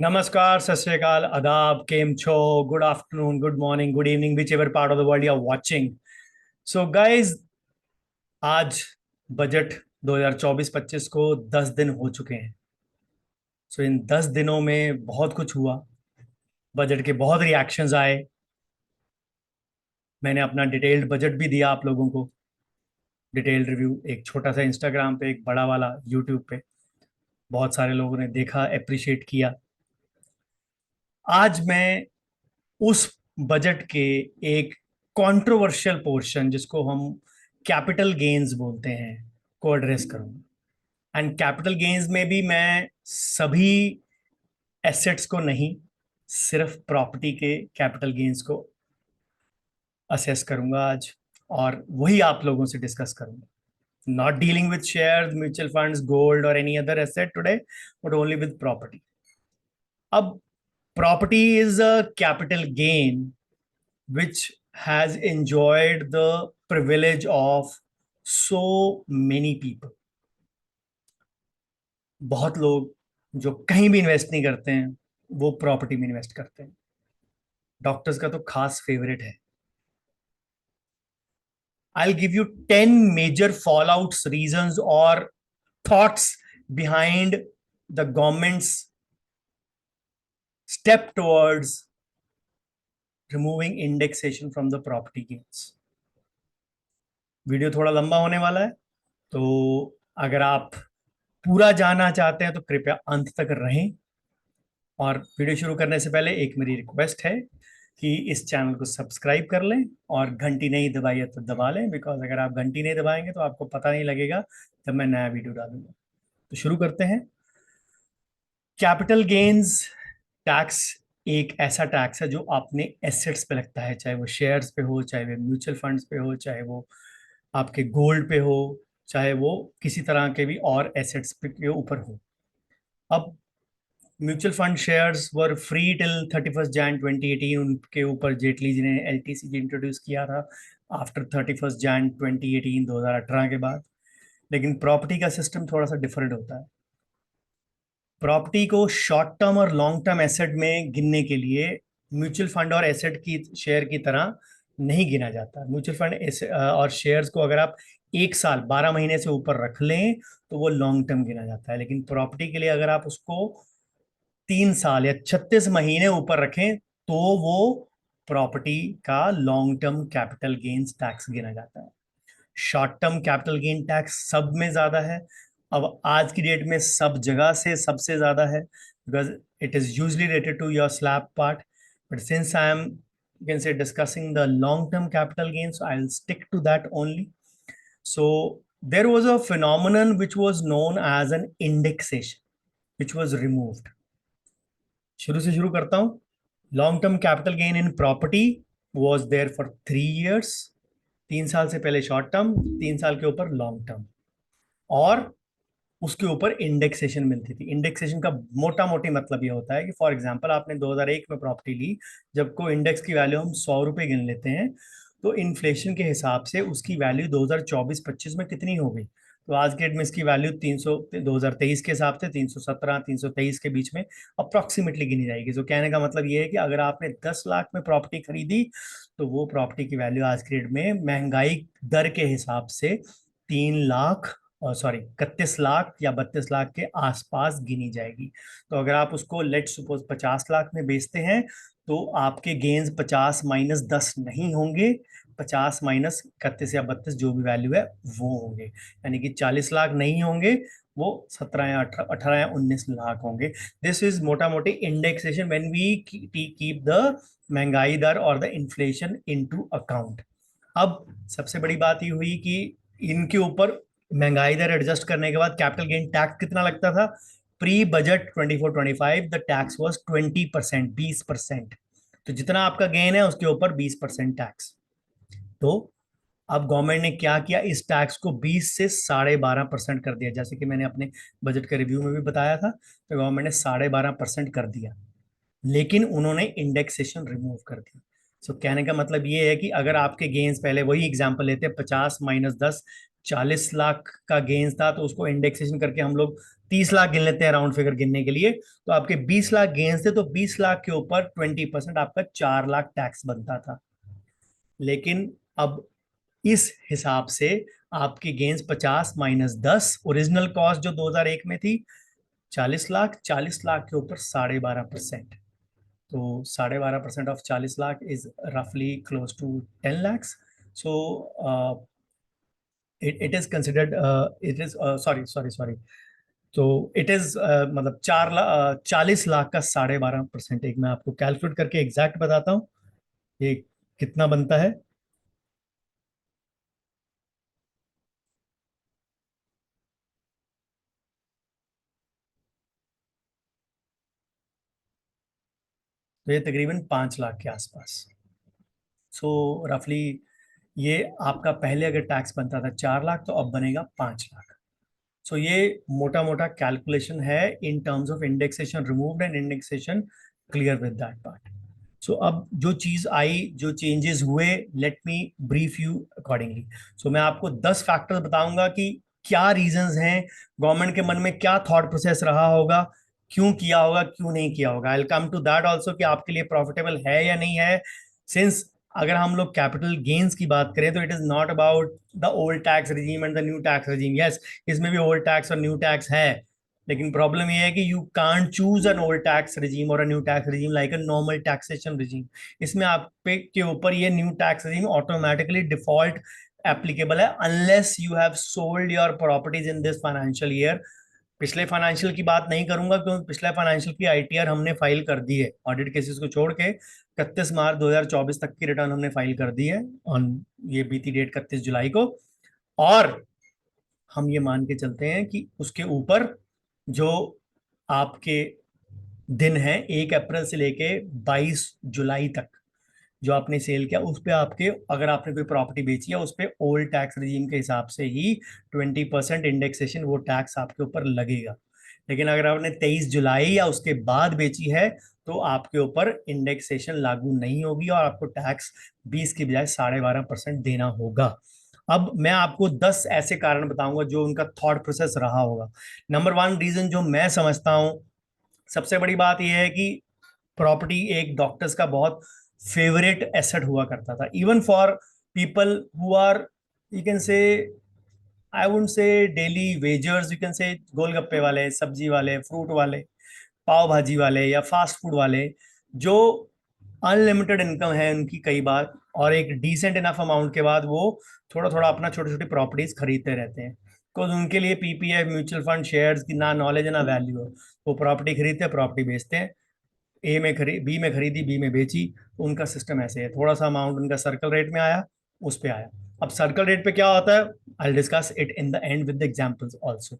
नमस्कार, सत श्री अकाल, आदाब, केम छो, good afternoon, good morning, good evening, whichever part of the world you are watching. So guys, आज बजट 2024-25 को 10 दिन हो चुके हैं. सो इन 10 दिनों में बहुत कुछ हुआ. बजट के बहुत रिएक्शंस आए. मैंने अपना डिटेल्ड बजट भी दिया आप लोगों को. डिटेल्ड रिव्यू, एक छोटा सा इंस्टाग्राम पे, एक बड़ा वाला यूट्यूब पे. बहुत सारे लोगों ने देखा, अप्रिशिएट किया. आज मैं उस बजट के एक कंट्रोवर्शियल पोर्शन, जिसको हम कैपिटल गेन्स बोलते हैं, को एड्रेस करूंगा. एंड कैपिटल गेन्स में भी मैं सभी एसेट्स को नहीं, सिर्फ प्रॉपर्टी के कैपिटल गेन्स को असेस करूंगा आज. और वही आप लोगों से डिस्कस करूंगा. Not dealing with shares, mutual funds, gold और any other asset today, but only with property. अब property is a capital gain which has enjoyed the privilege of so many people. बहुत लोग जो कहीं भी इन्वेस्ट नहीं करते हैं, वो प्रॉपर्टी में इन्वेस्ट करते हैं. डॉक्टर्स का तो खास फेवरेट है. I'll give you 10 major fallouts, reasons or thoughts behind the government's step towards removing indexation from the property gains. Video थोड़ा लंबा होने वाला है, तो अगर आप पूरा जानना चाहते हैं तो कृपया अंत तक रहें. और वीडियो शुरू करने से पहले एक मेरी रिक्वेस्ट है कि इस चैनल को सब्सक्राइब कर लें और घंटी नहीं दबाई है तो दबा लें, बिकॉज अगर आप घंटी नहीं दबाएंगे तो आपको पता नहीं लगेगा जब मैं नया वीडियो डालूंगा. तो शुरू करते हैं. कैपिटल गेन्स टैक्स एक ऐसा टैक्स है जो अपने एसेट्स पे लगता है, चाहे वो शेयर्स पे हो, चाहे वो म्यूचुअल फंड्स पे हो, चाहे वो आपके गोल्ड पे हो, चाहे वो किसी तरह के भी और एसेट्स पे के ऊपर हो. अब mutual fund shares were free till 31 Jain 2018. उनके ऊपर जेटली जी ने एलटीसीजी इंट्रोड्यूस किया था आफ्टर 31 जैन 2018, 2018 के बाद. लेकिन प्रॉपर्टी का सिस्टम थोड़ा सा डिफरेंट होता है. प्रॉपर्टी को शॉर्ट टर्म और लॉन्ग टर्म एसेट में गिनने के लिए म्यूचुअल फंड और एसेट की शेयर की तरह नहीं गिना जाता. म्यूचुअल फंड और शेयर्स को अगर आप 1 साल 12 महीने से ऊपर रख लें तो वो लॉन्ग टर्म गिना जाता है. लेकिन प्रॉपर्टी के लिए अगर आप उसको 3 साल या 36 महीने ऊपर रखें तो वो प्रॉपर्टी का long term capital gains tax गिना जाता है. Short term capital gain tax सब में ज्यादा है. अब आज की डेट में सब जगह से सबसे ज्यादा है, because it is usually related to your slab part. But since I am, you can say, discussing the long term capital gains, so I'll stick to that only. So there was a phenomenon which was known as an indexation, which was removed. शुरू से शुरू करता हूं. Long term capital gain in property was there for 3 years. 3 साल से पहले short term, 3 साल के ऊपर लॉन्ग टर्म. और उसके ऊपर इंडेक्सेशन मिलती थी. इंडेक्सेशन का मोटा मोटी मतलब ये होता है कि फॉर एग्जांपल आपने 2001 में प्रॉपर्टी ली, जब को इंडेक्स की वैल्यू हम 100 रुपए गिन लेते हैं, तो इन्फ्लेशन के हिसाब से उसकी वैल्यू 2024-25 में कितनी हो गई. तो आज के डेट में इसकी वैल्यू 300, 2023 के हिसाब से 317 323 के बीच में अप्रोक्सीमेटली गिनी जाएगी. तो कहने का मतलब ये है कि अगर आपने 10 लाख में प्रॉपर्टी खरीदी तो वो प्रॉपर्टी की वैल्यू आज के डेट में महंगाई दर के हिसाब से 3 लाख, सॉरी 31 लाख या 32 लाख के आसपास गिनी जाएगी. तो अगर आप उसको लेट सपोज 50 लाख में बेचते हैं तो आपके गेन्स 50 - 10 नहीं होंगे. 50 - 31 या 32 जो भी वैल्यू है वो होंगे. यानी कि 40 लाख नहीं होंगे, वो 17 या 18 या 19 लाख होंगे. दिस इज मोटा मोटी indexation when we keep the महंगाई दर और द इन्फ्लेशन इनटू अकाउंट. अब सबसे बड़ी बात ये हुई कि इनके ऊपर महंगाई दर एडजस्ट करने के बाद कैपिटल गेन टैक्स कितना लगता था. Pre budget 24-25 the tax was 20%, 20%. तो जितना आपका गेन है उसके ऊपर 20% टैक्स. तो अब गवर्नमेंट ने क्या किया, इस टैक्स को 20 से 12.5% कर दिया. जैसे कि मैंने अपने बजट के रिव्यू में भी बताया था, तो गवर्नमेंट ने 12.5% कर दिया. लेकिन उन्होंने इंडेक्सेशन रिमूव कर दी. सो कहने का मतलब ये है कि अगर आपके गेन्स, पहले वही एग्जांपल लेते हैं, 50 - 10 40 लाख का गेन्स था, तो उसको इंडेक्सेशन करके हम लोग 30 लाख गिन लेते हैं राउंड फिगर गिनने के लिए, तो आपके 20 लाख गेन्स थे, तो 20 लाख के ऊपर 20% आपका 4 लाख टैक्स बनता था। लेकिन अब इस हिसाब से आपकी गेन्स 50 माइनस 10, ओरिजिनल कॉस्ट जो 2001 में थी 40 लाख, 40 लाख के ऊपर 12.5%, तो 12.5% ऑफ 40 लाख इज रफली close to 10 lakhs. So it is considered it is sorry, तो इट इज मतलब 40 लाख का 12.5%, एक मैं आपको कैलकुलेट करके एग्जैक्ट बताता हूँ ये कितना बनता है। तो ये तकरीबन 5 लाख के आसपास। सो रफली ये आपका पहले अगर टैक्स बनता था 4 लाख, तो अब बनेगा 5 लाख। सो ये मोटा मोटा कैलकुलेशन है in terms of indexation removed and indexation clear with that part. So अब जो चीज आई, जो चेंजेस हुए, let me brief you accordingly. So मैं आपको 10 फैक्टर्स बताऊंगा कि क्या रीजंस हैं, गवर्नमेंट के मन में क्या थॉट प्रोसेस रहा होगा, क्यों किया होगा, क्यों नहीं किया होगा। I will come to that also कि आपके लिए प्रॉफिटेबल है या नहीं है। सिंस अगर हम लोग कैपिटल गेन्स की बात करें तो it is not about the old tax regime and the new tax regime. Yes, इसमें भी ओल्ड टैक्स और न्यू टैक्स है, लेकिन प्रॉब्लम ये है कि you can't choose an old tax regime और a new tax regime like a normal taxation regime. इसमें आप पे के ऊपर ये new tax regime automatically default applicable है unless you have sold your properties in this financial year. पिछले financial की बात नहीं करूंगा क्योंकि पिछले फाइनेंशियल की आईटीआर हमने फाइल कर दी है, ऑडिट केसेस को छोड़ के 31 मार्च 2024 तक की रिटर्न हमने फाइल कर दी है ऑन ये बीती डेट 31 जुलाई को। और हम ये मान के चलते हैं कि उसके ऊपर जो आपके दिन है 1 अप्रैल से लेके 22 जुलाई तक जो आपने सेल किया, उस पे आपके, अगर आपने कोई प्रॉपर्टी बेची है उस पे ओल्ड टैक्स रिजीम के हिसाब से ही 20% इंडेक्सेशन वो टैक्स आपके ऊपर लगेगा। लेकिन अगर आपने 23 जुलाई या उसके बाद बेची है तो आपके ऊपर इंडेक्सेशन लागू नहीं होगी और आपको टैक्स 20 की बजाय 12.5% देना होगा। अब मैं आपको 10 ऐसे कारण बताऊंगा जो उनका थॉट प्रोसेस रहा होगा। नंबर 1 रीजन जो मैं समझता हूं, सबसे बड़ी बात यह है कि प्रॉपर्टी एक डॉक्टर्स का बहुत फेवरेट एसेट हुआ करता था, even for people who are, you can say, I wouldn't say daily wagers, you can say गोलगप्पे वाले, सब्जी वाले, फ्रूट वाले, पाव भाजी वाले या फास्ट फूड वाले, जो अनलिमिटेड इनकम है उनकी कई बार, और एक डिसेंट इनफ अमाउंट के बाद वो थोड़ा थोड़ा अपना छोटी छोटी प्रॉपर्टीज खरीदते रहते हैं, बिकॉज उनके लिए पीपीएफ, म्यूचुअल फंड, शेयर्स की ना नॉलेज है ना वैल्यू है। वो प्रॉपर्टी खरीदते हैं, प्रॉपर्टी बेचते हैं, ए में खरीद, बी में खरीदी, बी में बेची, तो उनका सिस्टम ऐसे है, थोड़ा सा अमाउंट उनका सर्कल रेट में आया, उस पे आया। अब सर्कल रेट पे क्या होता है, I discuss it in the end with the examples also.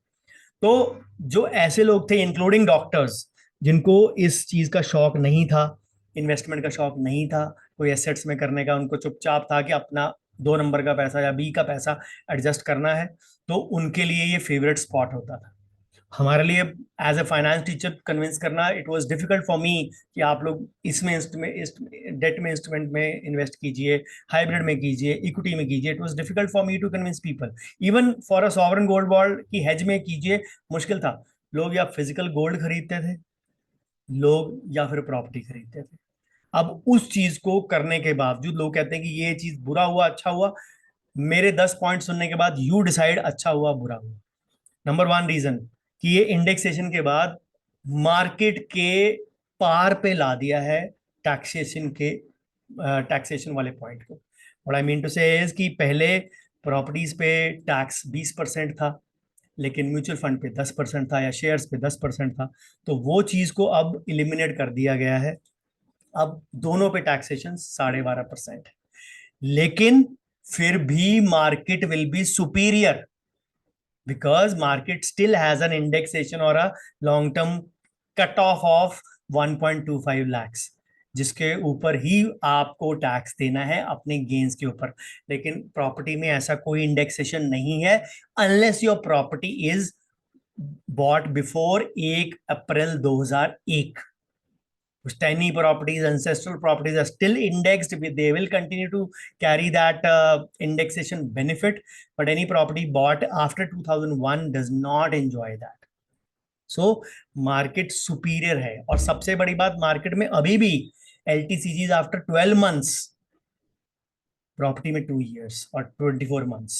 तो जो ऐसे लोग थे इंक्लूडिंग डॉक्टर्स जिनको इस चीज का शौक नहीं था, इन्वेस्टमेंट का शौक नहीं था, कोई एसेट्स में करने का, उनको चुपचाप था कि अपना 2 नंबर का पैसा या बी का पैसा एडजस्ट करना है, तो उनके लिए ये फेवरेट स्पॉट होता था। हमारे लिए as a finance teacher convince करना, it was difficult for me कि आप लोग इसमें डेट में इंस्ट्रूमेंट में इन्वेस्ट कीजिए, हाइब्रिड में कीजिए, इक्विटी में कीजिए। It was difficult for me to convince people, even for a sovereign gold bond की हेज में कीजिए, मुश्किल था। लोग या फिजिकल गोल्ड खरीदते थे, लोग या फिर प्रॉपर्टी खरीदते थे। अब उस चीज को करने के बावजूद लोग कहते हैं कि ये चीज बुरा हुआ अच्छा हुआ। मेरे 10 पॉइंट सुनने के बाद यू डिसाइड अच्छा हुआ बुरा हुआ। नंबर 1 रीजन कि ये इंडेक्सेशन के बाद मार्केट के पार पे ला दिया है टैक्सेशन के, टैक्सेशन वाले पॉइंट को। व्हाट आई मीन टू से इज कि पहले प्रॉपर्टीज पे टैक्स 20% था, लेकिन म्यूचुअल फंड पे 10% था या शेयर्स पे 10% था, तो वो चीज को अब इलिमिनेट कर दिया गया है। अब दोनों पे टैक्सेशन 12.5% है, लेकिन फिर भी market will be superior because market still has an indexation or a long term cutoff of 1.25 lakhs, जिसके ऊपर ही आपको टैक्स देना है अपने गेन्स के ऊपर। लेकिन प्रॉपर्टी में ऐसा कोई इंडेक्सेशन नहीं है unless your property is bought before 1 April 2001। Tiny properties, ancestral properties are still indexed. They will continue to carry that indexation benefit, but any property bought after 2001 does not enjoy that. So market superior है। और सबसे बड़ी बात, market में अभी भी LTCGs after 12 months, property में 2 years और 24 months,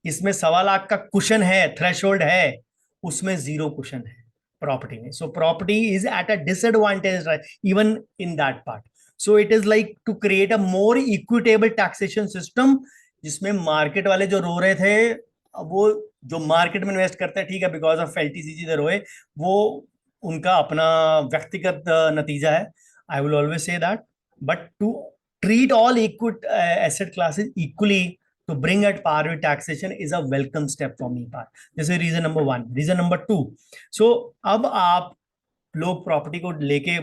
इसमें 1.25 लाख का कुशन है, थ्रेशोल्ड है, उसमें 0 कुशन है प्रॉपर्टी में। So property is at a disadvantage even in that part. So it is like to create a more equitable taxation system, जिसमें मार्केट वाले जो रो रहे थे, अब वो जो मार्केट में इन्वेस्ट करते हैं, ठीक है, बिकॉज ऑफ LTCG दे रोए, वो उनका अपना व्यक्तिगत नतीजा है। I will always say that, but to treat all asset classes equally to bring at par with taxation is a welcome step for me part. This is reason number 1. Reason number 2, so अब आप लोग property को लेके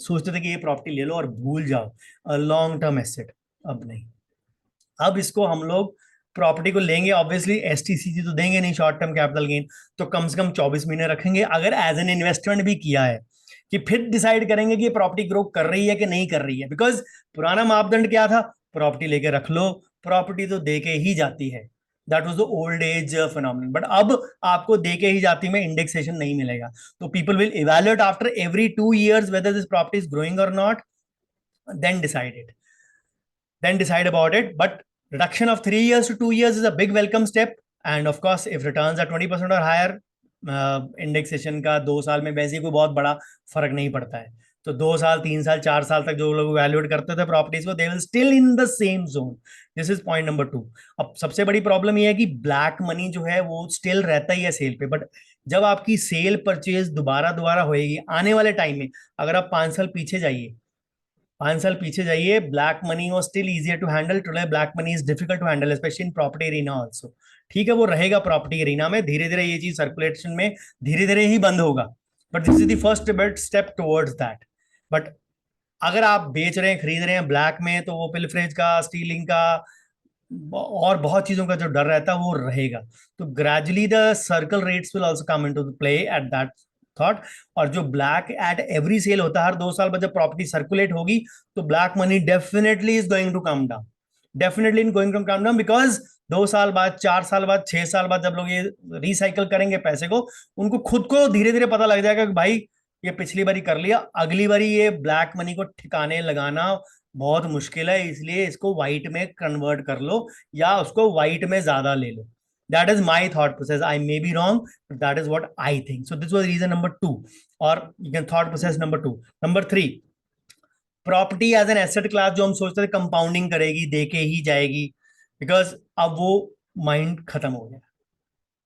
सोचते थे कि ये property ले लो और भूल जाओ, लॉन्ग टर्म एसेट। अब नहीं, अब इसको हम लोग प्रॉपर्टी को लेंगे, ऑब्वियसली STCG तो देंगे नहीं, शॉर्ट टर्म कैपिटल गेन, तो कम से कम 24 महीने रखेंगे। अगर एज एन इन्वेस्टमेंट भी किया है, कि फिर डिसाइड करेंगे कि ये प्रॉपर्टी ग्रो कर रही है कि नहीं कर रही है। बिकॉज पुराना मापदंड क्या था, प्रॉपर्टी लेके रख लो, प्रॉपर्टी तो देके ही जाती है, that was the old age phenomenon. But अब आपको देके ही जाती में इंडेक्सेशन नहीं मिलेगा, तो people will evaluate after every 2 years whether this property is growing और not, then decide it, then decide about it. But reduction of 3 years to 2 years is a big welcome step. And of course, if returns are 20% or higher, indexation का 2 साल में वैसे ही कोई बहुत बड़ा फर्क नहीं पड़ता है। तो 2 साल, 3 साल, 4 साल तक जो लोग वैल्यूएट करते थे प्रॉपर्टीज को, they will still in the same zone. This is point number 2। अब सबसे बड़ी प्रॉब्लम ये है कि ब्लैक मनी जो है वो स्टिल रहता ही है सेल पे, बट जब आपकी सेल परचेज दोबारा दोबारा होएगी आने वाले टाइम में, अगर आप 5 साल पीछे जाइए, 5 साल पीछे जाइए, black money was still easier to handle, today black money is difficult to handle, specially in property arena also. ठीक है, वो रहेगा प्रॉपर्टी एरिना में, धीरे धीरे ये चीज सर्कुलेशन में धीरे धीरे ही बंद होगा, but this is the first step towards that. But अगर आप बेच रहे हैं, खरीद रहे हैं ब्लैक में, तो वो पिलफरेज का, स्टीलिंग का और बहुत चीजों का जो डर रहता है वो रहेगा। तो gradually the circle rates will also come into the play at that thought. और जो ब्लैक एट एवरी सेल होता है, हर 2 साल बाद जब प्रॉपर्टी सर्कुलेट होगी, तो black money definitely is going to come down, definitely in going to come down, because 2 साल बाद, 4 साल बाद, 6 साल बाद जब लोग ये रिसाइकल करेंगे पैसे को, उनको खुद को धीरे धीरे पता लग जाएगा कि भाई ये पिछली बारी कर लिया, अगली बारी ये ब्लैक मनी को ठिकाने लगाना बहुत मुश्किल है, इसलिए इसको व्हाइट में कन्वर्ट कर लो या उसको व्हाइट में ज्यादा ले लो। That is my thought process. I may be wrong, but that is what I think. So this was reason number 2, or you can thought process number 2. Number 3, property as an asset class जो हम सोचते थे compounding करेगी, देके ही जाएगी, because अब वो mind खत्म हो गया।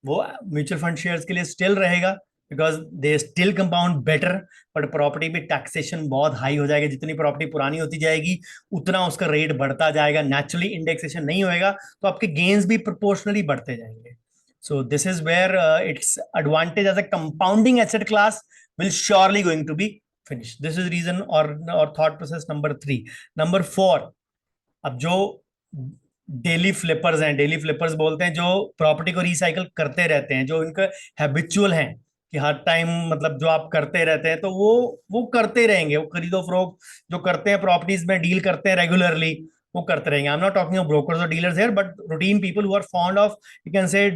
वो म्यूचुअल फंड शेयर्स के लिए स्टिल रहेगा, because they still compound better, but property पे टैक्सेशन बहुत हाई हो जाएगा। जितनी प्रॉपर्टी पुरानी होती जाएगी उतना उसका रेट बढ़ता जाएगा, नेचुरली इंडेक्सेशन नहीं होएगा, तो आपके गेन्स भी प्रोपोर्शनली बढ़ते जाएंगे। So this is where it's advantage as a compounding asset class will surely going to be finish. This is reason और थॉट प्रोसेस नंबर 3। नंबर 4, अब जो डेली फ्लिपर्स हैं, डेली फ्लिपर्स बोलते हैं, जो प्रॉपर्टी को रिसाइकल करते रहते हैं, जो इनका हैबिचुअल हैं कि हर टाइम मतलब जो आप करते रहते हैं, तो वो करते रहेंगे, वो खरीदो फरोख्त जो करते हैं, प्रॉपर्टीज में डील करते हैं रेगुलरली, वो करते रहेंगे। I am not talking of brokers और dealers here, but routine people who are fond of, you can say,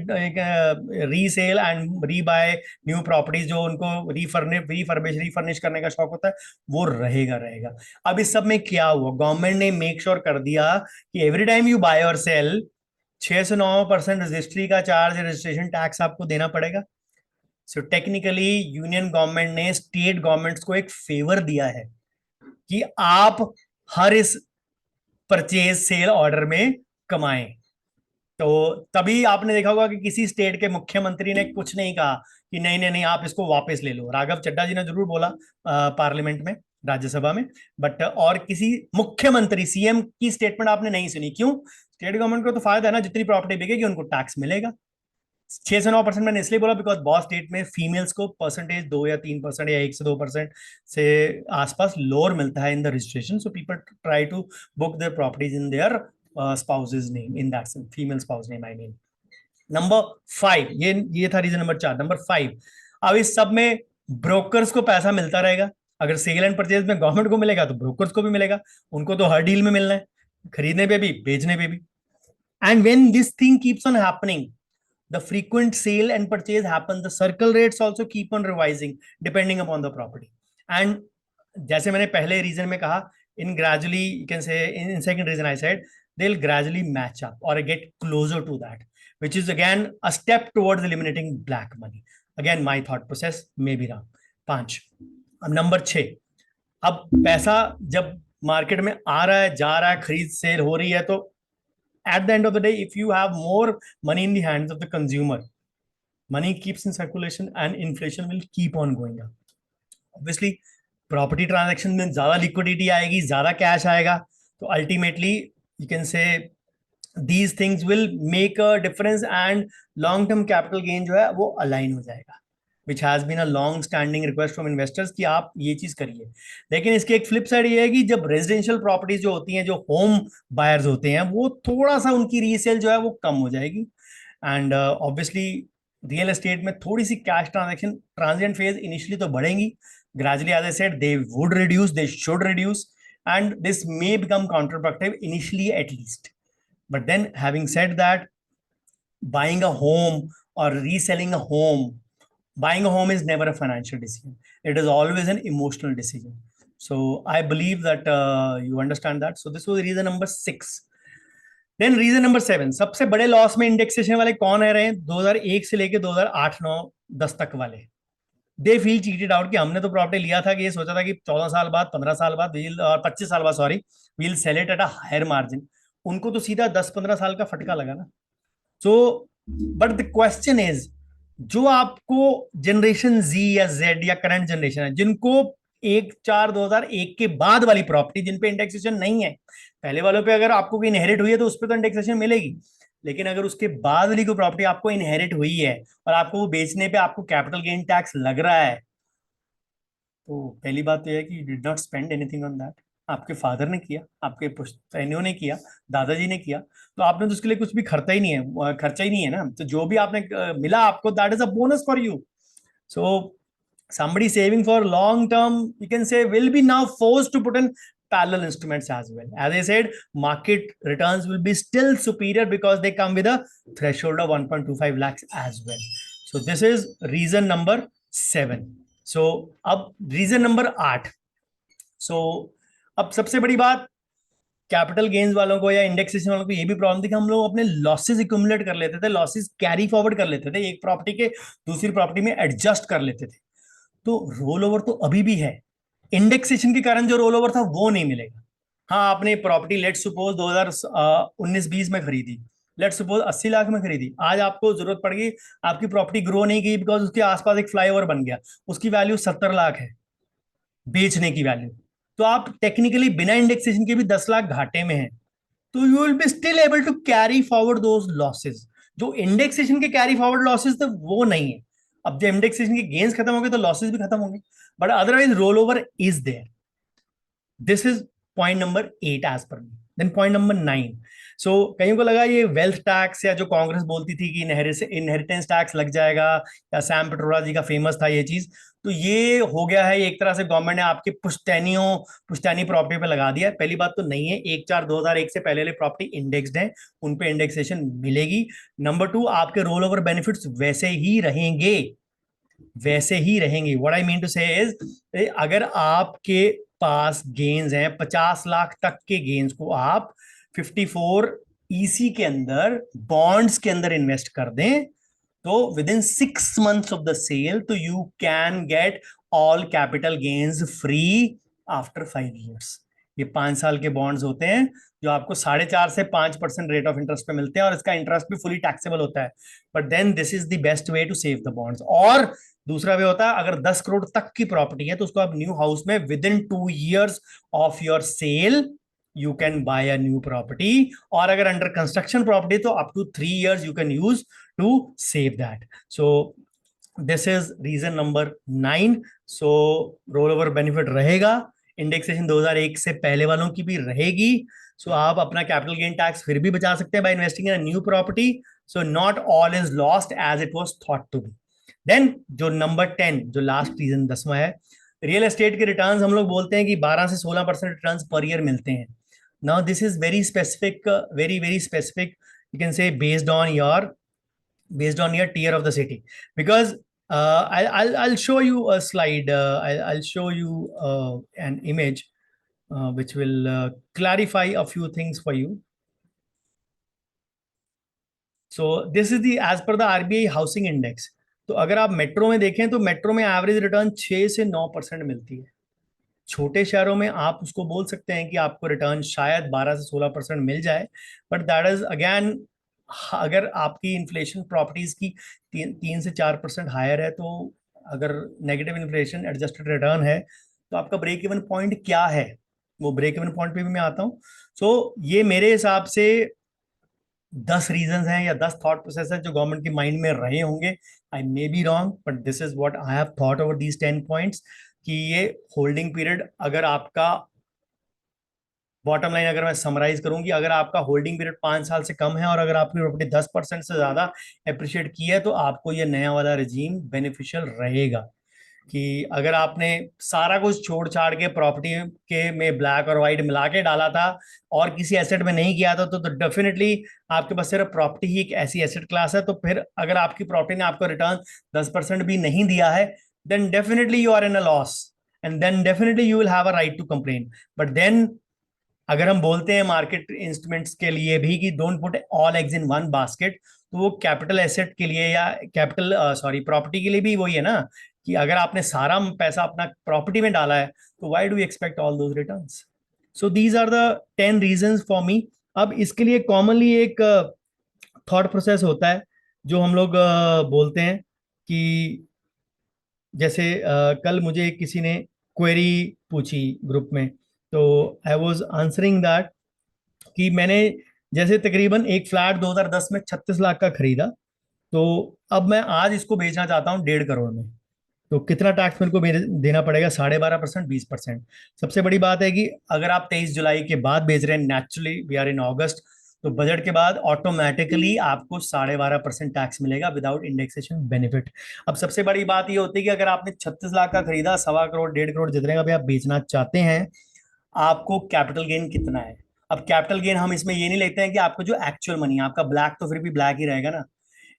resale and rebuy new properties, जो उनको रीफर्निश करने का शौक होता है, वो रहेगा रहेगा। अब इस सब में क्या हुआ, गवर्नमेंट ने मेक श्योर कर दिया कि एवरी टाइम यू बाय और सेल 6 से 9% रजिस्ट्री का चार्ज, रजिस्ट्रेशन टैक्स आपको देना पड़ेगा। सो टेक्निकली यूनियन गवर्नमेंट ने स्टेट गवर्नमेंट्स को एक फेवर दिया है कि आप हर इस परचेज सेल ऑर्डर में कमाएं। तो तभी आपने देखा होगा कि किसी स्टेट के मुख्यमंत्री ने कुछ नहीं कहा कि नहीं नहीं नहीं आप इसको वापस ले लो। राघव चड्ढा जी ने जरूर बोला पार्लियामेंट में, राज्यसभा में, बट और किसी मुख्यमंत्री, सीएम की स्टेटमेंट आपने नहीं सुनी। क्यों? स्टेट गवर्नमेंट को तो फायदा है ना, जितनी प्रॉपर्टी बिकेगी उनको टैक्स मिलेगा। 6 से 9% मैंने इसलिए बोला बिकॉज बहुत स्टेट में फीमेल्स को परसेंटेज 2 या 3% या 1 से 2% से आसपास लोअर मिलता है in the registration. So people try to book their properties in their spouse's name, in that sense, female spouse name, I mean. Number 5, ये था रीजन नंबर 4। नंबर 5, अब इस सब में ब्रोकर्स को पैसा मिलता रहेगा। अगर सेल एंड परचेज में गवर्नमेंट को मिलेगा तो ब्रोकर्स को भी मिलेगा, उनको तो हर डील में मिलना है, खरीदने पे भी बेचने पे भी। And when this thing keeps on happening, the frequent sale and purchase happen, the circle rates also keep on revising depending upon the property. And जैसे मैंने पहले रीजन में कहा, in gradually you can say in second reason I said they'll gradually match up or get closer to that, which is again a step towards eliminating black money. Again my thought process may be wrong. 5. अब number 6, अब पैसा जब market में आ रहा है, जा रहा है, खरीद सेल हो रही है, तो at the end of the day, if you have more money in the hands of the consumer, money keeps in circulation and inflation will keep on going up. Obviously, property transaction में ज्यादा liquidity आएगी, ज्यादा cash आएगा, तो ultimately you can say these things will make a difference and long term capital gain जो है वो align हो जाएगा, which has been a long standing request from investors कि आप ये चीज करिए. लेकिन इसकी एक फ्लिप साइड ये है कि जब रेजिडेंशियल प्रॉपर्टीज जो होती हैं, जो होम बायर्स होते हैं, वो थोड़ा सा उनकी रीसेल जो है वो कम हो जाएगी. एंड ऑब्वियसली रियल एस्टेट में थोड़ी सी cash transaction transient phase initially तो बढ़ेंगी, gradually as I said they would reduce, they should reduce, and this may become counterproductive initially at least. But then having said that, buying a home or reselling a home, buying a home is never a financial decision. It is always an emotional decision. So I believe that you understand that. So this was reason number 6. Then reason number 7, सबसे बड़े loss में indexation वाले कौन है रहे हैं 2001 से लेके 2008, 9, 10 तक वाले. दे फील चीटेड आउट कि हमने तो प्रॉपर्टी लिया था कि ये सोचा था कि 14 साल बाद, 15 साल बाद वील, और 25 साल बाद sorry, we'll sell it at a higher margin. उनको तो सीधा 10-15 साल का फटका लगा ना. So but the question is, जो आपको जनरेशन जी या जेड या करंट जनरेशन है, जिनको 1/4/2001 के बाद वाली प्रॉपर्टी, जिन पे इंडेक्सेशन नहीं है, पहले वालों पे अगर आपको कोई इनहेरिट हुई है तो उस पर तो इंडेक्सेशन मिलेगी, लेकिन अगर उसके बाद वाली कोई प्रॉपर्टी आपको इनहेरिट हुई है और आपको वो बेचने पे आपको कैपिटल गेन टैक्स लग रहा है, तो पहली बात तो यह है कि you did not spend anything on that. आपके फादर ने किया, आपके पुश्तैनियों ने किया, दादाजी ने किया, तो आपने तो उसके लिए कुछ भी खर्चा ही नहीं है, खर्चा ही नहीं है ना. तो जो भी आपने मिला आपको, that is a bonus for you. So somebody saving for long term, you can say, will be now forced to put in parallel instruments as well. As I said, market returns will be still superior because they come with a threshold of 1.25 lakhs as well. So this is reason number 7. So अब reason number 8. So अब सबसे बड़ी बात, capital gains वालों को या indexation वालों को ये भी प्रॉब्लम थी कि हम लोग अपने लॉसेस एक्यूमुलेट कर लेते थे, लॉसेस कैरी फॉरवर्ड कर लेते थे, एक प्रॉपर्टी के दूसरी प्रॉपर्टी में एडजस्ट कर लेते थे. तो रोल ओवर तो अभी भी है, इंडेक्सेशन के कारण जो रोल ओवर था वो नहीं मिलेगा. हाँ, आपने प्रॉपर्टी लेट सपोज 2019-20 में खरीदी, लेट सपोज 80 लाख में खरीदी, आज आपको जरूरत पड़ गई, आपकी प्रॉपर्टी ग्रो नहीं की बिकॉज उसके आसपास एक फ्लाईओवर बन गया, उसकी वैल्यू 70 लाख है बेचने की वैल्यू, तो आप टेक्निकली बिना इंडेक्सेशन के भी 10 लाख घाटे में हैं, तो you will be still able to carry forward those losses. जो इंडेक्सेशन के कैरी फॉरवर्ड लॉसेस थे वो नहीं है. अब जब इंडेक्सेशन के गेन्स खत्म होंगे तो लॉसेस भी खत्म होंगे, but otherwise roll over is there. This is point number 8 as per me. Then point number 9. So कईयों को लगा ये वेल्थ टैक्स, या जो कांग्रेस बोलती थी कि इनहेरिटेंस टैक्स लग जाएगा, या सैम पेट्रोला जी का फेमस था ये चीज, तो ये हो गया है एक तरह से गवर्नमेंट ने आपके पुश्तैनी प्रॉपर्टी पे लगा दिया है. पहली बात तो नहीं है, 1/4/2001 से पहले वाले प्रॉपर्टी इंडेक्स्ड है, उन पे इंडेक्सेशन मिलेगी. नंबर 2, आपके रोल ओवर बेनिफिट्स वैसे ही रहेंगे, वैसे ही रहेंगे. व्हाट आई मीन टू से इज, अगर आपके पास गेन्स हैं 50 लाख तक के गेन्स को आप 54 ईसी के अंदर बॉन्ड्स के अंदर इन्वेस्ट कर दें, तो within 6 months of the sale, तो you can get all capital gains free after 5 years. ये 5 साल के बॉन्ड्स होते हैं जो आपको 4.5 से 5% रेट ऑफ इंटरेस्ट पे मिलते हैं, और इसका इंटरेस्ट भी फुली टैक्सेबल होता है. But then this is the best way to save the bonds. और दूसरा वे होता है, अगर 10 करोड़ तक की प्रॉपर्टी है तो उसको आप न्यू हाउस में within 2 years of your sale you can buy a new property, और अगर अंडर कंस्ट्रक्शन प्रॉपर्टी तो up to 3 years you can use to save that. So this is reason number 9. So rollover benefit रहेगा, indexation 2001 से पहले वालों की भी रहेगी. So आप अपना कैपिटल गेन टैक्स फिर भी बचा सकते हैं by investing in a new property. So not all is lost as it was thought to be. Then जो नंबर 10, जो लास्ट रीजन 10वां है, रियल एस्टेट के रिटर्न्स हम लोग बोलते हैं कि 12 से 16% रिटर्न्स पर ईयर मिलते हैं. Now this is very specific, very specific, you can say, based on your based on your tier of the city. Because I'll show you a slide. I'll show you an image which will clarify a few things for you. So this is the as per the RBI housing index. तो अगर आप metro में देखें तो metro में average return 6 से 9% मिलती है. छोटे शहरों में आप उसको बोल सकते हैं कि आपको रिटर्न शायद 12 से 16% मिल जाए, बट दैट इज अगेन, अगर आपकी इन्फ्लेशन प्रॉपर्टीज की 3 से 4% हायर है, तो अगर नेगेटिव इन्फ्लेशन एडजस्टेड रिटर्न है, तो आपका ब्रेक इवन पॉइंट क्या है, वो ब्रेक इवन पॉइंट पे भी मैं आता हूँ. सो ये मेरे हिसाब से 10 रीजंस हैं या 10 थॉट प्रोसेस है जो गवर्नमेंट के माइंड में रहे होंगे. I may be wrong, but this is what I have thought over these 10 points. कि ये होल्डिंग पीरियड, अगर आपका बॉटम लाइन अगर मैं समराइज करूं, कि अगर आपका होल्डिंग पीरियड 5 साल से कम है और अगर आपकी प्रॉपर्टी 10% से ज्यादा अप्रिशिएट की है, तो आपको ये नया वाला रिजीम बेनिफिशियल रहेगा. कि अगर आपने सारा कुछ छोड़ छाड़ के प्रॉपर्टी के में ब्लैक और व्हाइट मिला के डाला था और किसी एसेट में नहीं किया था, तो डेफिनेटली आपके पास सिर्फ प्रॉपर्टी ही एक ऐसी एसेट क्लास है. तो फिर अगर आपकी प्रॉपर्टी ने आपको रिटर्न 10% भी नहीं दिया है, then definitely you are in a loss, and then definitely you will have a right to complain. But then अगर हम बोलते हैं मार्केट इंस्ट्रूमेंट्स के लिए भी कि don't put all eggs in one basket, तो वो कैपिटल एसेट के लिए या कैपिटल सॉरी प्रॉपर्टी के लिए भी वही है ना, कि अगर आपने सारा पैसा अपना प्रॉपर्टी में डाला है, तो why do expect all those returns. So these are the 10 reasons for me. अब इसके लिए कॉमनली एक थॉट प्रोसेस होता है जो हम लोग बोलते हैं कि जैसे कल मुझे किसी ने क्वेरी पूछी ग्रुप में, तो आई वाज आंसरिंग दैट कि मैंने जैसे तकरीबन एक फ्लैट 2010 में 36 लाख का खरीदा, तो अब मैं आज इसको बेचना चाहता हूँ 1.5 करोड़ में. तो कितना टैक्स मेरे को देना पड़ेगा? 12.5%, 20%. सबसे बड़ी बात है कि अगर आप 23 जुलाई के बाद बेच रहे हैं, नेचुरली वी आर इन अगस्त, तो बजट के बाद ऑटोमेटिकली आपको 12.5% टैक्स मिलेगा विदाउट इंडेक्सेशन बेनिफिट. अब सबसे बड़ी बात ये होती है कि अगर आपने 36 लाख का खरीदा, 1.25 करोड़ 1.5 करोड़ जितने का भी आप बेचना चाहते हैं, आपको कैपिटल गेन कितना है? अब कैपिटल गेन हम इसमें ये नहीं लेते हैं कि आपको जो एक्चुअल मनी है, आपका ब्लैक तो फिर भी ब्लैक ही रहेगा ना.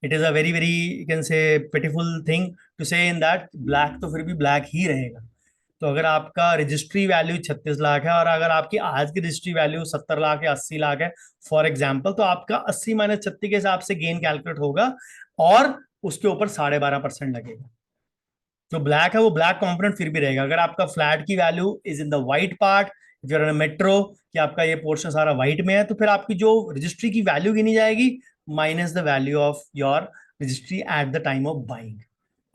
It is a very very you can say pitiful thing to say in that black तो फिर भी ब्लैक ही रहेगा. तो अगर आपका रजिस्ट्री वैल्यू 36 लाख है और अगर आपकी आज की रजिस्ट्री वैल्यू 70 लाख या 80 लाख है फॉर एग्जाम्पल, तो आपका 80 - 36 के हिसाब से गेन कैलकुलेट होगा और उसके ऊपर 12.5% लगेगा. जो ब्लैक है वो ब्लैक कंपोनेंट फिर भी रहेगा. अगर आपका फ्लैट की value is in the white part, if you are in metro, कि आपका ये पोर्शन सारा व्हाइट में है, तो फिर आपकी जो रजिस्ट्री की वैल्यू गिनी जाएगी minus the value of your registry at the time of buying.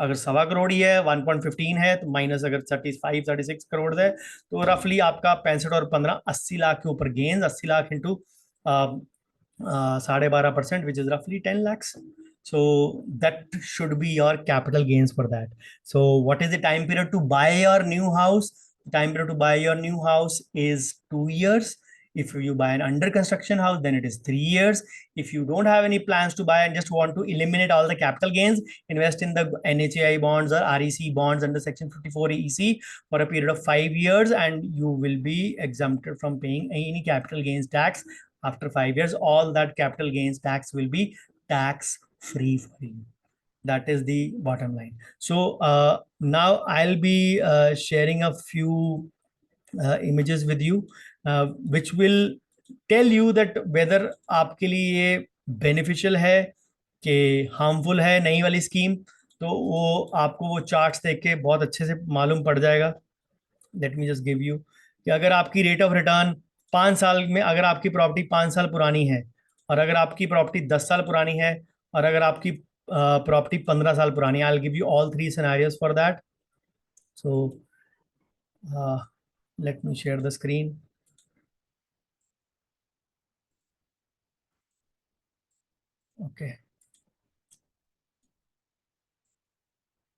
अगर 1.25 करोड़ ही है, 1.15 है, तो माइनस अगर 35-36 करोड़ है, तो रफली आपका 65 और 15 80 लाख के ऊपर gains. 80 lakh into 12.5%, which is roughly 10 lakhs. So that should be your capital gains for that. So what is the time period to buy your new house? The time period to buy your new house is 2 years. If you buy an under construction house, then it is 3 years. If you don't have any plans to buy and just want to eliminate all the capital gains, invest in the NHAI bonds or REC bonds under Section 54 EC for a period of 5 years, and you will be exempted from paying any capital gains tax. After 5 years, all that capital gains tax will be tax free for you. That is the bottom line. So now I'll be sharing a few images with you, which will tell you that whether आपके लिए ये beneficial है कि harmful है नई वाली scheme. तो वो आपको वो चार्ट्स देख के बहुत अच्छे से मालूम पड़ जाएगा. Let me just give you कि अगर आपकी रेट ऑफ रिटर्न 5 साल में, अगर आपकी प्रॉपर्टी 5 साल पुरानी है और अगर आपकी प्रॉपर्टी 10 साल पुरानी है और अगर आपकी प्रॉपर्टी 15 साल पुरानी है, I will give you all 3 scenarios for that. So let me share the screen. Okay,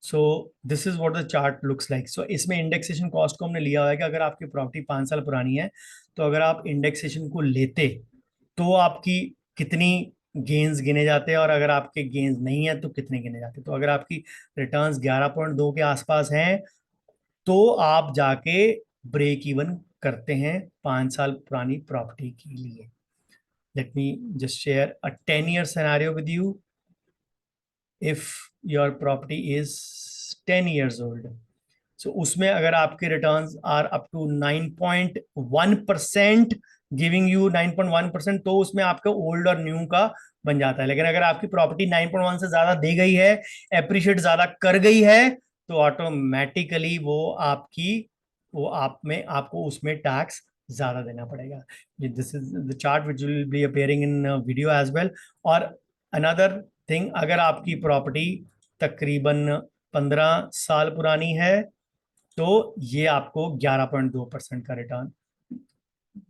so this is what the chart looks like. So इसमें इंडेक्सेशन कॉस्ट को हमने लिया हुआ है कि अगर आपकी प्रॉपर्टी 5 साल पुरानी है, तो अगर आप इंडेक्सेशन को लेते तो आपकी कितनी गेन्स गिने जाते हैं, और अगर आपके गेन्स नहीं है तो कितने गिने जाते हैं. तो अगर आपकी रिटर्न्स 11.2 के आसपास हैं, तो आप जाके ब्रेक इवन करते हैं 5 साल पुरानी प्रॉपर्टी के लिए. Let me just share a 10 year scenario with you. if your property is 10 years old. So उसमें अगर आपके returns are up to 9.1%, giving you 9.1%, तो उसमें आपका ओल्ड और न्यू का बन जाता है. लेकिन अगर आपकी प्रॉपर्टी 9.1 से ज्यादा दे गई है, एप्रिशिएट ज्यादा कर गई है, तो ऑटोमेटिकली वो आप में आपको उसमें टैक्स ज्यादा देना पड़ेगा. This is the chart which will be appearing in video as well. और अनदर थिंग, अगर आपकी प्रॉपर्टी तकरीबन 15 साल पुरानी है, तो ये आपको 11.2% का रिटर्न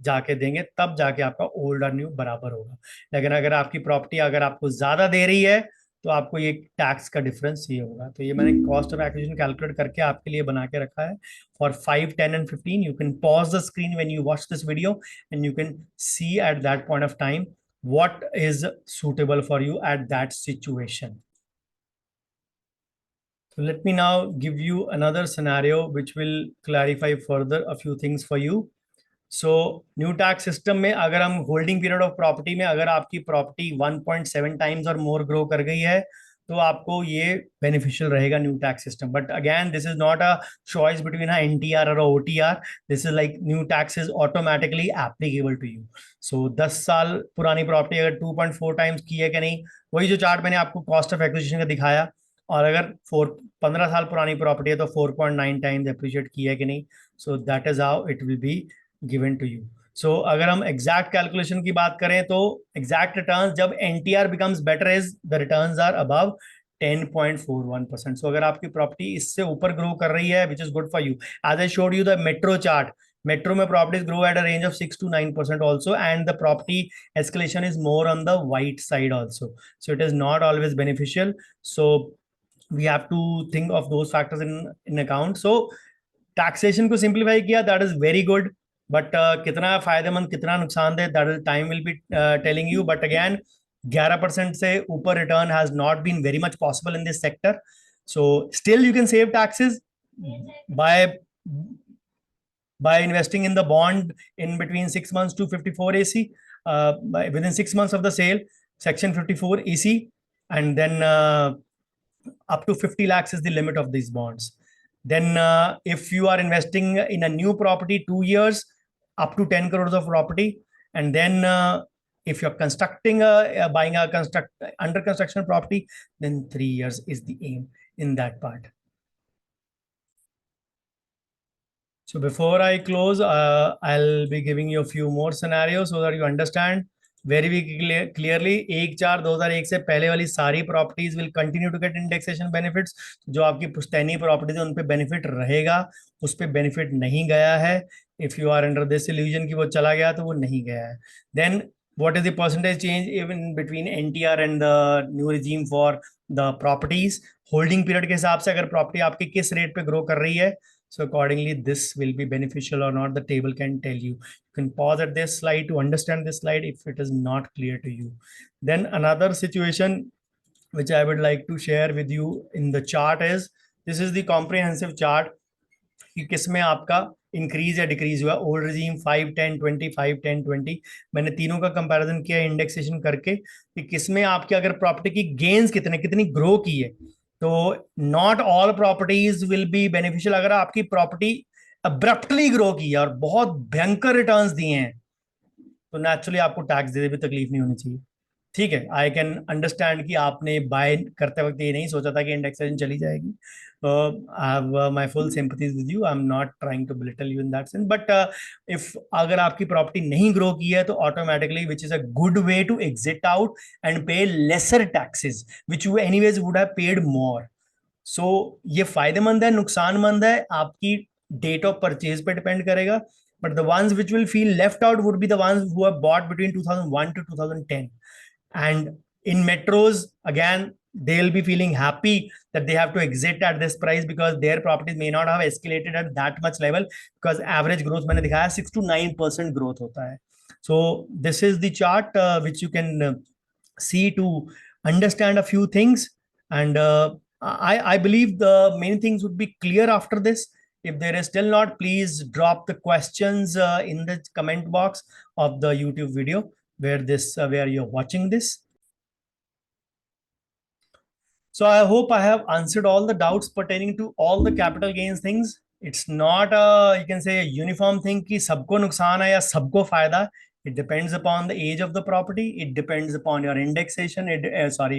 जाके देंगे, तब जाके आपका ओल्ड और न्यू बराबर होगा. लेकिन अगर आपकी प्रॉपर्टी अगर आपको ज्यादा दे रही है, तो आपको ये टैक्स का डिफरेंस ये होगा. तो ये मैंने कॉस्ट ऑफ एक्विजिशन कैलकुलेट करके आपके लिए बना के रखा है for 5, 10 and 15. You can pause the screen when you watch this video and you can see at that point of time what is suitable for you at that situation. So let me now give you another scenario which will clarify further a few things for you. So new tax system में अगर हम holding period of property में अगर आपकी property 1.7 times और मोर grow कर गई है, तो आपको ये बेनिफिशियल रहेगा new tax system. But again this is not a choice between a NTR और OTR. This is like new tax is automatically applicable to you. So 10 साल पुरानी प्रॉपर्टी अगर 2.4 टाइम्स की है कि नहीं, वही जो चार्ट मैंने आपको कॉस्ट ऑफ एक्विजिशन का दिखाया. और अगर 15 साल पुरानी प्रॉपर्टी है तो 4.9 टाइम्स अप्रिशिएट की है कि नहीं. So that is how it will be given to you. So अगर हम एग्जैक्ट कैलकुलेशन की बात करें, तो एग्जैक्ट रिटर्न्स जब NTR becomes better as the returns are above 10.41%. So अगर आपकी प्रॉपर्टी इससे ऊपर ग्रो कर रही है, which is good for you. As I showed you the metro chart, metro में properties grow at a range of 6 to 9% also, and the property escalation is more on the white side also. So it is not always beneficial. So we have to think of those factors in account. So taxation को simplify किया, that is very good. But कितना फायदेमंद कितना नुकसानदेह, that is time will be telling you. But again 11% से ऊपर return has not been very much possible in this sector. So still you can save taxes by by investing in the bond in between 6 months to 54 AC, within 6 months of the sale, section 54 AC, and then up to 50 lakhs is the limit of these bonds. Then if you are investing in a new property, 2 years, up to 10 crores of property. And then if you're constructing buying a under construction property, then 3 years is the aim in that part. So before I close, I'll be giving you a few more scenarios so that you understand very clearly. 1/4/2001 से पहले वाली सारी properties will continue to get indexation benefits. जो आपकी पुश्तैनी properties है उन पे बेनिफिट रहेगा, उस पे बेनिफिट नहीं गया है. If you are under this illusion कि वो चला गया, तो वो नहीं गया है. Then what is the percentage change even between NTR and the new regime for the properties? Holding period के हिसाब से अगर प्रॉपर्टी आपकी किस रेट पे ग्रो कर रही है, so accordingly this will be beneficial or not, the table can tell you. You can pause at this slide to understand this slide if it is not clear to you. Then another situation which I would like to share with you in the chart is, this is the comprehensive chart कि किसमें आपका increase या decrease हुआ. Old regime 5, 10, 20, 5, 10, 20. मैंने तीनों का comparison किया indexation करके कि किसमें आपके अगर प्रॉपर्टी की गेन्स कितनी ग्रो की है. तो not all properties will be beneficial. अगर आपकी प्रॉपर्टी अब्रप्टली ग्रो की है और बहुत भयंकर रिटर्न्स दिए हैं, तो नेचुरली आपको टैक्स देने में तकलीफ नहीं होनी चाहिए. ठीक है, आई कैन अंडरस्टैंड कि आपने बाय करते वक्त ये नहीं सोचा था कि इंडेक्सेशन चली जाएगी. I have my full sympathies with you. I am not trying to belittle you in that sense. But if अगर आपकी प्रॉपर्टी नहीं ग्रो की है, तो automatically which is a good way to exit out and pay lesser taxes which you anyways would have paid more. So ये फायदेमंद है, नुकसानमंद है, आपकी डेट ऑफ परचेज पे डिपेंड करेगा. But the ones which will feel left out would be the ones who have bought between 2001 to 2010. And in metros, again, they'll be feeling happy that they have to exit at this price because their properties may not have escalated at that much level, because average growth मैंने दिखाया 6 to 9% growth होता है. So this is the chart which you can see to understand a few things. And I believe the main things would be clear after this. If there is still not, please drop the questions in the comment box of the YouTube video where you're watching this. So I hope I have answered all the doubts pertaining to all the capital gains things. It's not a, you can say, a uniform thing कि सबको नुकसान है या सबको फायदा. It depends upon the age of the property. It depends upon your indexation. It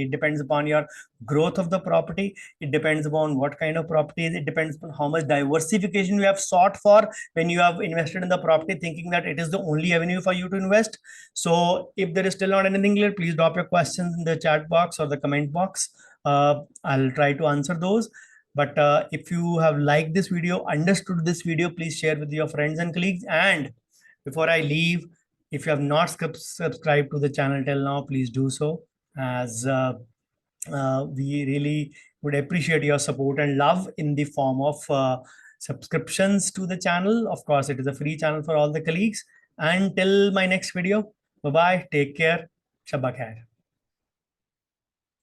depends upon your growth of the property. It depends upon what kind of property is. It depends upon how much diversification you have sought for when you have invested in the property, thinking that it is the only avenue for you to invest. So if there is still not anything clear, please drop your questions in the chat box or the comment box. I'll try to answer those. But if you have liked this video, understood this video, please share with your friends and colleagues. And before I leave, if you have not subscribed to the channel till now, please do so, as we really would appreciate your support and love in the form of subscriptions to the channel. Of course, it is a free channel for all the colleagues. Until my next video, bye-bye, take care, Shabba Khair.